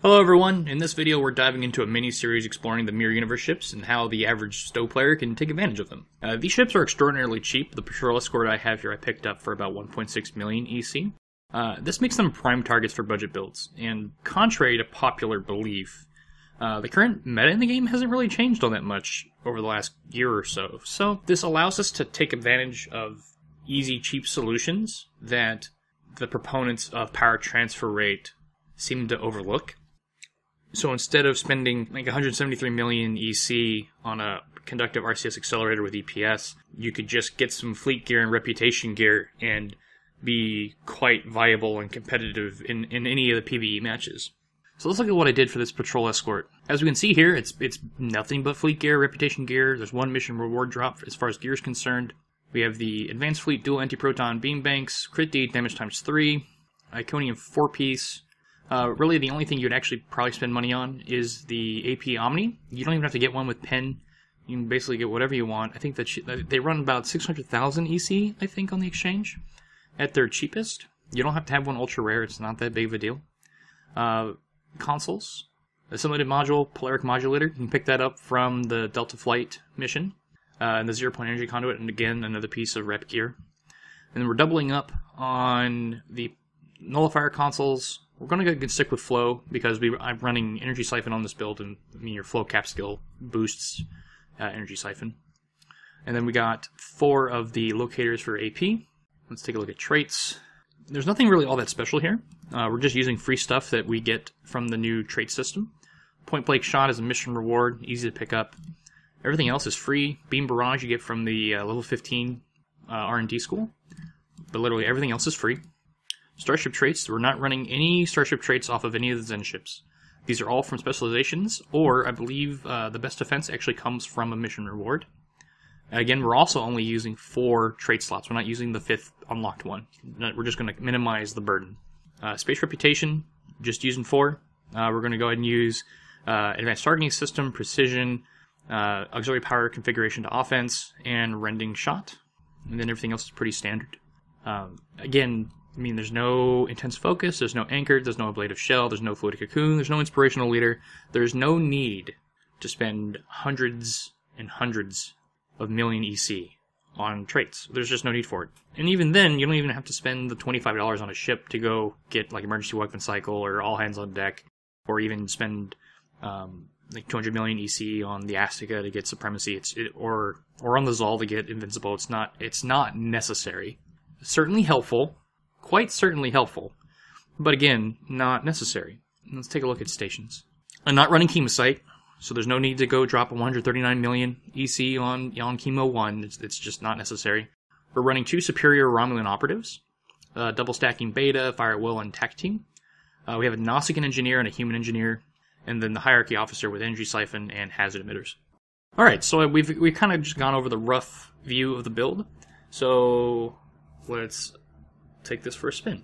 Hello everyone, in this video we're diving into a mini-series exploring the Mirror Universe ships and how the average stow player can take advantage of them. These ships are extraordinarily cheap. The Patrol Escort I have here I picked up for about 1.6 million EC. This makes them prime targets for budget builds, and contrary to popular belief, the current meta in the game hasn't really changed all that much over the last year or so. So this allows us to take advantage of easy, cheap solutions that the proponents of power transfer rate seem to overlook. So instead of spending like 173 million EC on a conductive RCS accelerator with EPS, you could just get some fleet gear and reputation gear and be quite viable and competitive in any of the PvE matches. So let's look at what I did for this Patrol Escort. As we can see here, it's nothing but fleet gear, reputation gear. There's one mission reward drop as far as gear is concerned. We have the Advanced Fleet Dual Anti-Proton Beam Banks, Crit D, damage times 3, Iconium 4-piece. Really, the only thing you'd actually probably spend money on is the AP Omni. You don't even have to get one with pen. You can basically get whatever you want. I think that they run about 600,000 EC, I think, on the exchange at their cheapest. You don't have to have one ultra rare. It's not that big of a deal. Consoles, assimilated module, polaric modulator. You can pick that up from the Delta Flight mission. And the 0-point energy conduit, and again, another piece of rep gear. And then we're doubling up on the nullifier consoles. We're going to stick with flow because I'm running energy siphon on this build, and your flow cap skill boosts energy siphon. And then we got 4 of the locators for AP. Let's take a look at traits. There's nothing really all that special here. We're just using free stuff that we get from the new trait system. Point blank shot is a mission reward, easy to pick up. Everything else is free. Beam barrage you get from the level 15 R&D school, but literally everything else is free. Starship traits, we're not running any Starship traits off of any of the Zen ships. These are all from specializations, or I believe the best defense actually comes from a mission reward. Again, we're also only using 4 trait slots. We're not using the 5th unlocked one. We're just going to minimize the burden. Space reputation, just using 4. We're going to go ahead and use advanced targeting system, precision, auxiliary power configuration to offense, and rending shot. And then everything else is pretty standard. Again, there's no intense focus, there's no anchored, there's no ablative shell, there's no fluid cocoon, there's no inspirational leader. There's no need to spend hundreds and hundreds of million EC on traits. There's just no need for it. And even then, you don't even have to spend the $25 on a ship to go get like emergency weapon cycle or all hands on deck, or even spend like 200 million EC on the Astica to get supremacy, or on the Zal to get invincible. It's not necessary. Certainly helpful. Quite certainly helpful, but again, not necessary. Let's take a look at stations. I'm not running Chemosite, so there's no need to go drop 139 million EC on Chemo 1. It's just not necessary. We're running 2 superior Romulan operatives, double stacking Beta, Fire at Will, and Tech Team. We have a Nausicaan engineer and a human engineer, and then the hierarchy officer with energy siphon and hazard emitters. Alright, so we've kind of just gone over the rough view of the build, so let's take this for a spin.